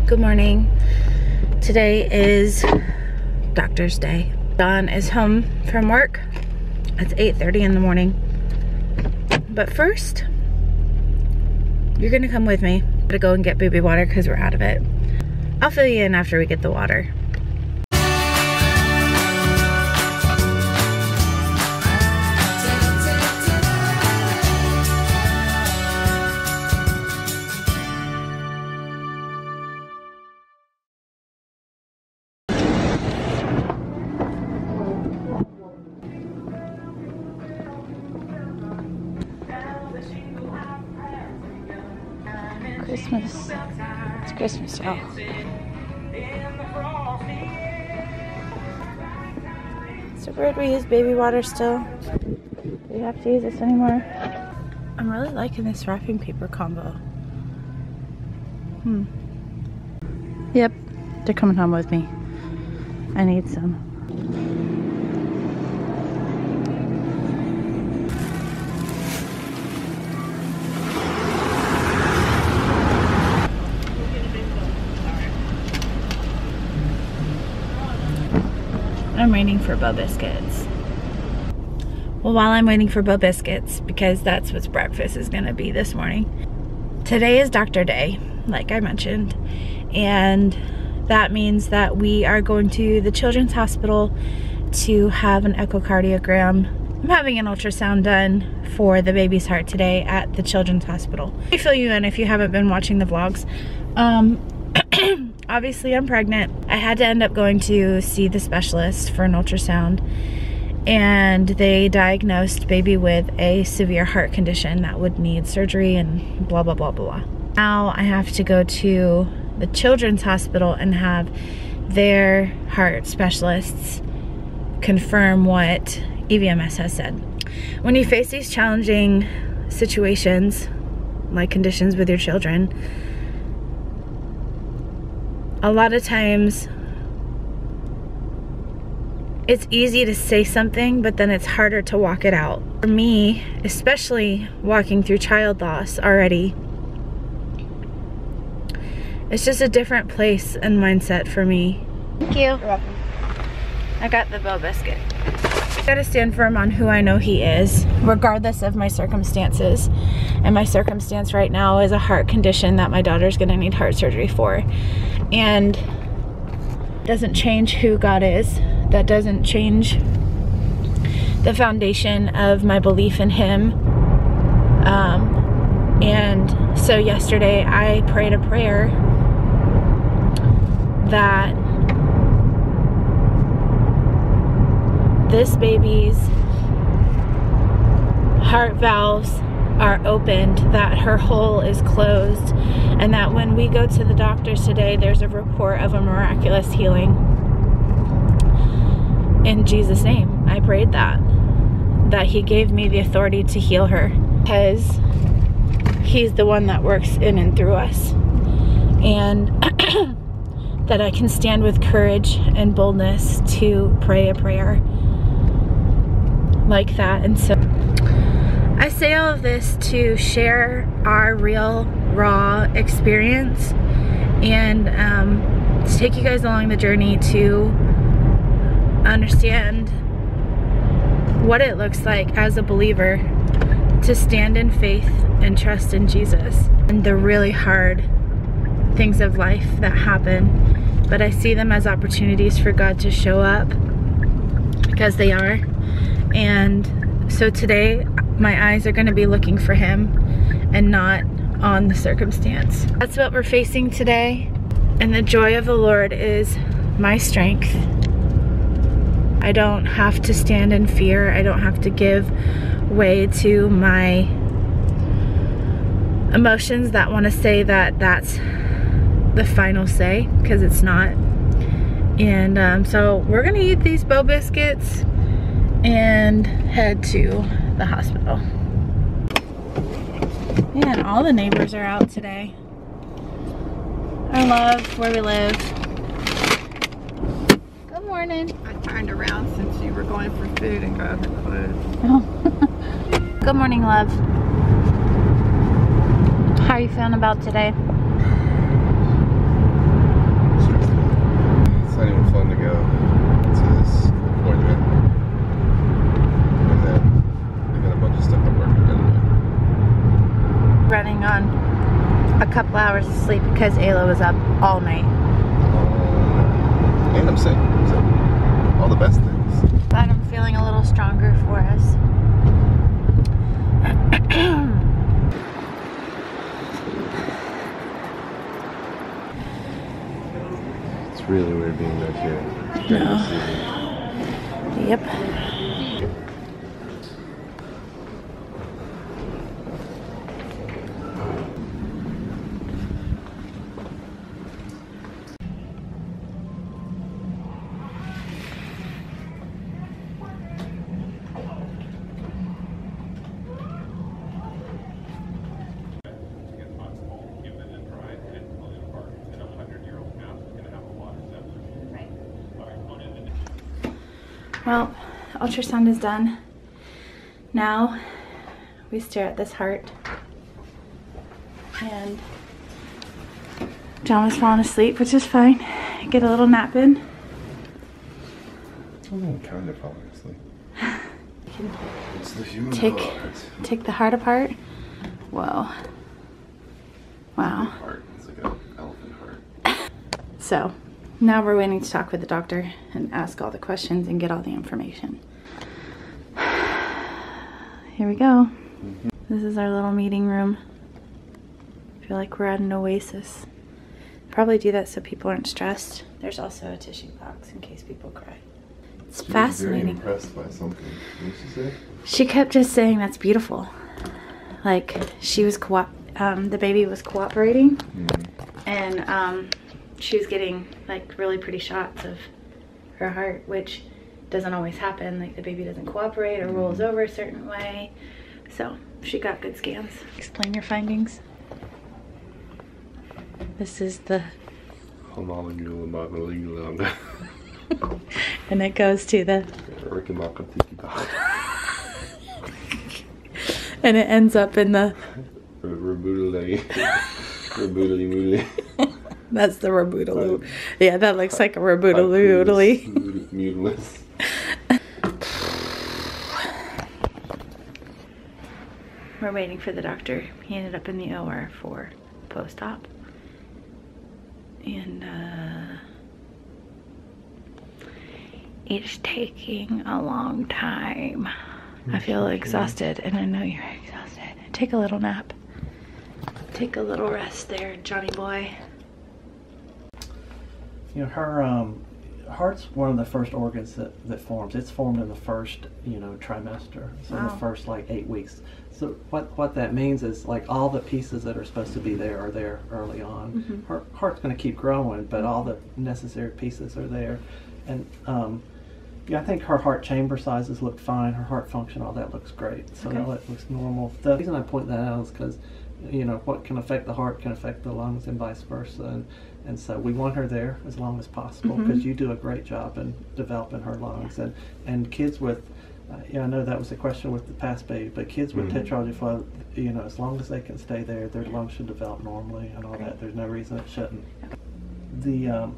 Good morning. Today is Doctor's Day. Dawn is home from work. It's 8:30 in the morning. But first, you're gonna come with me. I'm gonna go and get baby water because we're out of it. I'll fill you in after we get the water. Christmas. It's Christmas, y'all. So weird we use baby water still. Do we have to use this anymore? I'm really liking this wrapping paper combo. Yep, they're coming home with me. I need some. I'm waiting for Bo Biscuits. Well, while I'm waiting for Bo Biscuits, because that's what breakfast is gonna be this morning. Today is Doctor Day, like I mentioned, and that means that we are going to the Children's Hospital to have an echocardiogram. I'm having an ultrasound done for the baby's heart today at the Children's Hospital. Let me fill you in if you haven't been watching the vlogs. Obviously I'm pregnant. I had to end up going to see the specialist for an ultrasound, and they diagnosed baby with a severe heart condition that would need surgery and blah blah blah blah. Now I have to go to the Children's Hospital and have their heart specialists confirm what VlOGMAS has said. When you face these challenging situations, like conditions with your children, a lot of times it's easy to say something, but then it's harder to walk it out. For me, especially walking through child loss already, it's just a different place and mindset for me. Thank you. You're welcome. I got the Bo Biscuit. I gotta stand firm on who I know he is, regardless of my circumstances. And my circumstance right now is a heart condition that my daughter's gonna need heart surgery for. And it doesn't change who God is. That doesn't change the foundation of my belief in him. And so yesterday I prayed a prayer that this baby's heart valves are opened, that her hole is closed, and that when we go to the doctors today, there's a report of a miraculous healing. In Jesus' name, I prayed that he gave me the authority to heal her, because he's the one that works in and through us, and that I can stand with courage and boldness to pray a prayer like that. And so I say all of this to share our real, raw experience, and to take you guys along the journey to understand what it looks like as a believer to stand in faith and trust in Jesus, and the really hard things of life that happen, but I see them as opportunities for God to show up, because they are. And so today my eyes are going to be looking for him and not on the circumstance. That's what we're facing today, and the joy of the Lord is my strength. I don't have to stand in fear. I don't have to give way to my emotions that want to say that that's the final say, because it's not. And so we're gonna eat these Bo Biscuits and head to the hospital. Man, all the neighbors are out today. I love where we live. Good morning. I turned around since you were going for food and grabbed her clothes. Oh. Good morning, love. How are you feeling about today? because Ayla was up all night. And I'm sick, so all the best things. But I'm feeling a little stronger for us. It's really weird being back here. No. Yep. Well, ultrasound is done. Now we stare at this heart. And John was falling asleep, which is fine. Get a little nap in. I'm kind of falling asleep. It's the human heart. Take the heart apart. Whoa. Wow. Heart. It's like an elephant heart. So now we're waiting to talk with the doctor and ask all the questions and get all the information. Here we go. This is our little meeting room. I feel like we're at an oasis. Probably do that so people aren't stressed. There's also a tissue box in case people cry. It's fascinating. Very impressed by something. What did she say? She kept just saying that's beautiful. Like she was the baby was cooperating, and she was getting like really pretty shots of her heart, which doesn't always happen. Like the baby doesn't cooperate or rolls over a certain way. So she got good scans. Explain your findings. This is the and it goes to the and it ends up in the that's the rabootaloo. Yeah, that looks like a rabootaloo. We're waiting for the doctor. He ended up in the OR for post-op. And it's taking a long time. I feel exhausted, and I know you're exhausted. Take a little nap. Take a little rest there, Johnny boy. You know, her heart's one of the first organs that forms. It's formed in the first, trimester. So in the first like 8 weeks. So what that means is like all the pieces that are supposed to be there are there early on. Her heart's going to keep growing, but all the necessary pieces are there. And yeah, I think her heart chamber sizes look fine. Her heart function, all that looks great. So all that looks normal. The reason I point that out is because, what can affect the heart can affect the lungs and vice versa. And so we want her there as long as possible because you do a great job in developing her lungs. And kids with, I know that was a question with the past baby, but kids with Tetralogy of Fallot, as long as they can stay there, their lungs should develop normally and all that. There's no reason it shouldn't. The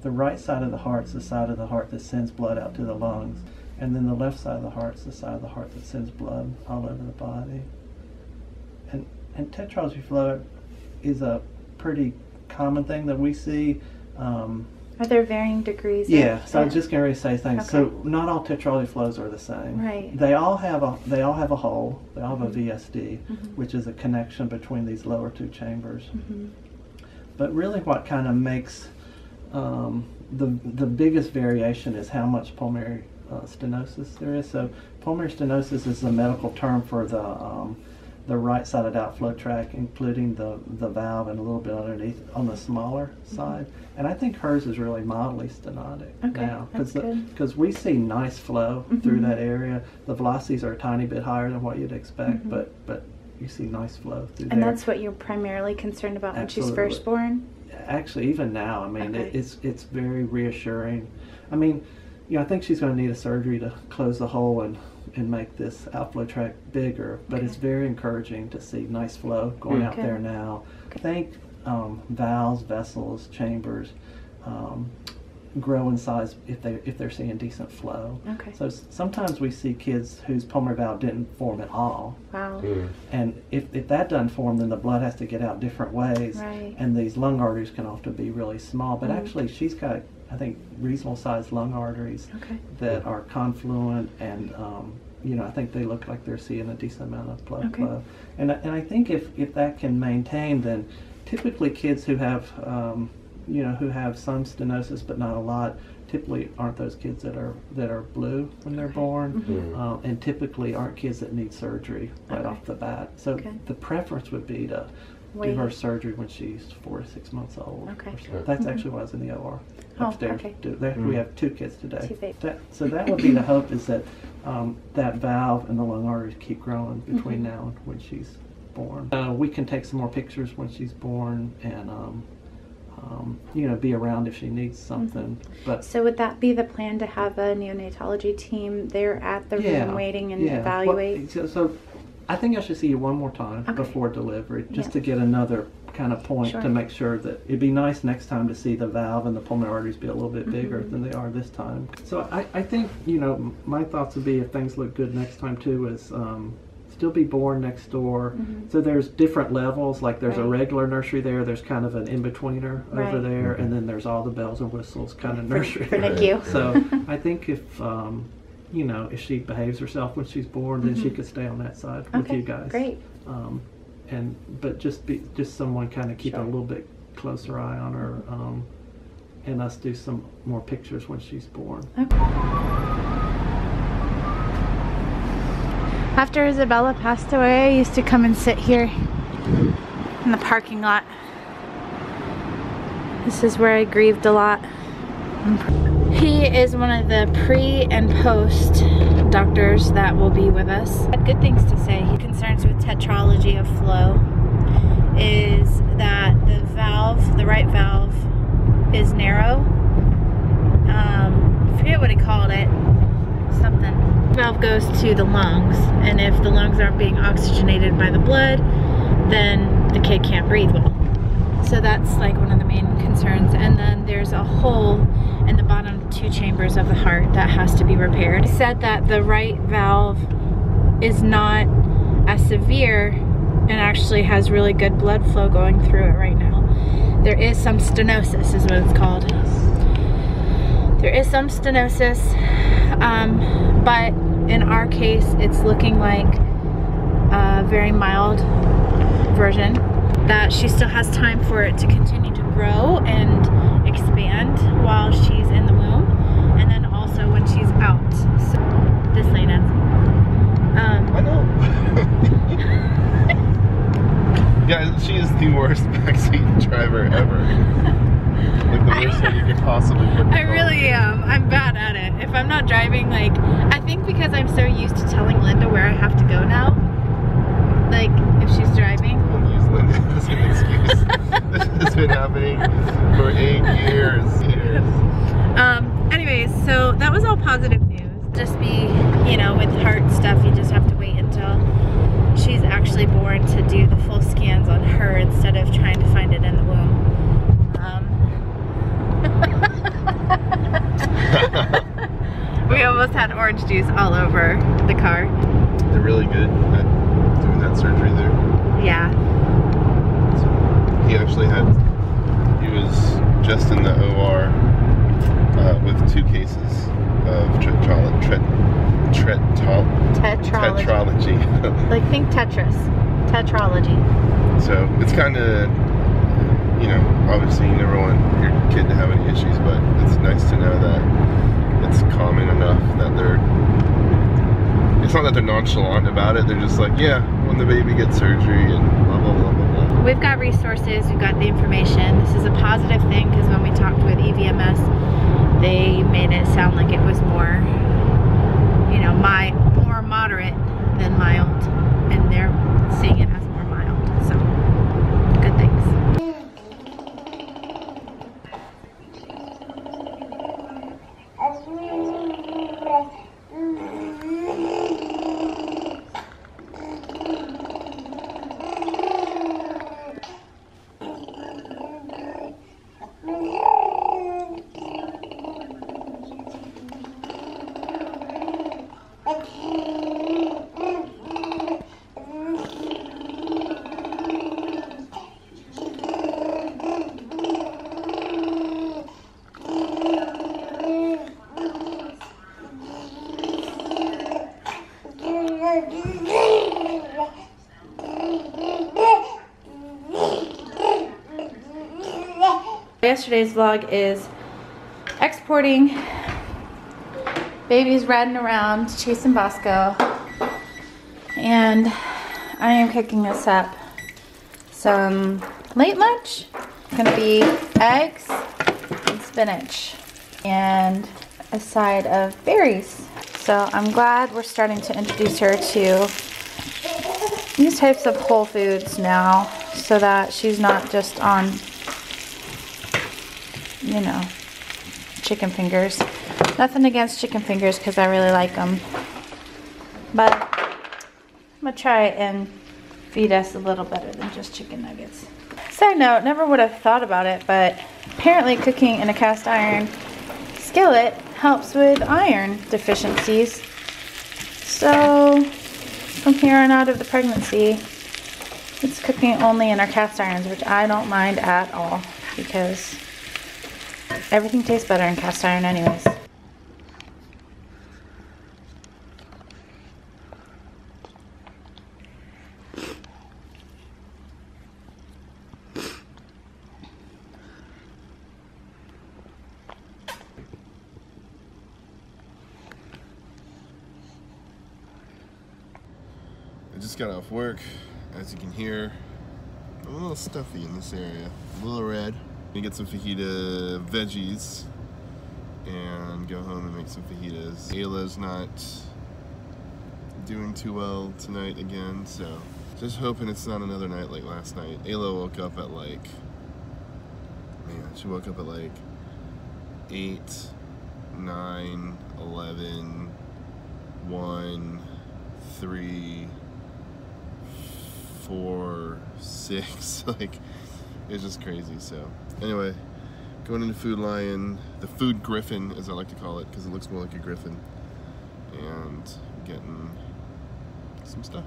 right side of the heart's the side of the heart that sends blood out to the lungs, and then the left side of the heart's the side of the heart that sends blood all over the body. And Tetralogy of Fallot is a pretty common thing that we see. Are there varying degrees? Yeah, so I was just going to say things. Okay. So not all Tetralogy flows are the same. Right. They all have a hole. They all have a VSD, which is a connection between these lower two chambers. But really, what kind of makes the biggest variation is how much pulmonary stenosis there is. So pulmonary stenosis is the medical term for the right side of the outflow tract, including the valve and a little bit underneath on the smaller side. And I think hers is really mildly stenotic now because we see nice flow through that area. The velocities are a tiny bit higher than what you'd expect, but you see nice flow through there. And that's what you're primarily concerned about when she's first born? Actually, even now, I mean, it's very reassuring. I mean, I think she's going to need a surgery to close the hole and make this outflow tract bigger, but it's very encouraging to see nice flow going out there now. I think valves, vessels, chambers, grow in size if they're seeing decent flow. Okay. So sometimes we see kids whose pulmonary valve didn't form at all. Wow. And if that doesn't form, then the blood has to get out different ways. Right. And these lung arteries can often be really small. But actually, she's got, I think, reasonable sized lung arteries that are confluent, and you know, I think they look like they're seeing a decent amount of blood flow. And I think if that can maintain, then typically kids who have you know, who have some stenosis but not a lot, typically aren't those kids that are blue when they're born, and typically aren't kids that need surgery right off the bat. So the preference would be to do her surgery when she's 4 to 6 months old. Okay. That's actually why I was in the OR upstairs. We have 2 kids today. So that would be the hope, is that that valve and the lung arteries keep growing between now and when she's born. We can take some more pictures when she's born, and you know, be around if she needs something. But so would that be the plan, to have a neonatology team there at the room waiting and evaluate? Well, so I think I should see you one more time before delivery, just to get another kind of point to make sure that it'd be nice next time to see the valve and the pulmonary arteries be a little bit bigger than they are this time. So I think, you know, my thoughts would be, if things look good next time too, is still be born next door. So there's different levels, like there's a regular nursery there, there's kind of an in-betweener over there, and then there's all the bells and whistles kind of nursery. Thank you. So I think if you know, if she behaves herself when she's born, then she could stay on that side with you guys. Great. But just someone kind of keep a little bit closer eye on her, and us do some more pictures when she's born. After Isabella passed away, I used to come and sit here in the parking lot. This is where I grieved a lot. He is one of the pre and post doctors that will be with us. Had good things to say. He concerns with tetralogy of flow is that the valve, the right valve, is narrow. I forget what he called it. Something. The valve goes to the lungs, and if the lungs aren't being oxygenated by the blood, then the kid can't breathe well. So that's like one of the main concerns. And then there's a hole in the bottom 2 chambers of the heart that has to be repaired. He said that the right valve is not as severe and actually has really good blood flow going through it right now. There is some stenosis, is what it's called. There is some stenosis, but in our case, it's looking like a very mild version, that she still has time for it to continue to grow and expand while she's in the womb, and then also when she's out. So this lane ends. I know. Yeah, she is the worst backseat driver ever. Like the worst thing you could possibly put. I really am. I'm bad at it. If I'm not driving, like, I think because I'm so used to telling Linda where I have to go now, like, if she's driving. Don't use Linda as an excuse. This has been happening for 8 years. Anyways, so that was all positive news. Just be, you know, with heart stuff, you just have to wait until she's actually born to do the full scans on her instead of trying to find it in the womb. We almost had orange juice all over the car. They're really good at doing that surgery there. Yeah. So he actually he was just in the OR with 2 cases of tetralogy. Like, think Tetris. Tetralogy. So it's kind of, you know, obviously you never want your kid to have any issues, but it's nice to know that it's common enough that it's not that they're nonchalant about it, they're just like, yeah, when the baby gets surgery and blah, blah, blah, blah, blah. We've got resources, we've got the information. This is a positive thing, because when we talked with VlOGMAS, they made it sound like it was more, you know, more moderate than mild, and they're seeing it as more mild, so good things. Yesterday's vlog is exporting. Baby's riding around chasing Bosco. And I am cooking us up some late lunch. It's gonna be eggs and spinach and a side of berries. So I'm glad we're starting to introduce her to these types of whole foods now, so that she's not just on, you know, chicken fingers. Nothing against chicken fingers because I really like them, but I'm gonna try and feed us a little better than just chicken nuggets. Side note, never would have thought about it, but apparently cooking in a cast iron skillet helps with iron deficiencies. So from here on out of the pregnancy, it's cooking only in our cast irons, which I don't mind at all because everything tastes better in cast iron anyways. I just got off work. As you can hear, I'm a little stuffy in this area. A little red. Gonna get some fajita veggies and go home and make some fajitas. Ayla's not doing too well tonight again, so just hoping it's not another night like last night. Ayla woke up at like, man, she woke up at like 8, 9, 11, 1, 3, 4, 6, like, it's just crazy. So anyway, going into Food Lion, the Food Griffin as I like to call it, because it looks more like a griffin, and getting some stuff.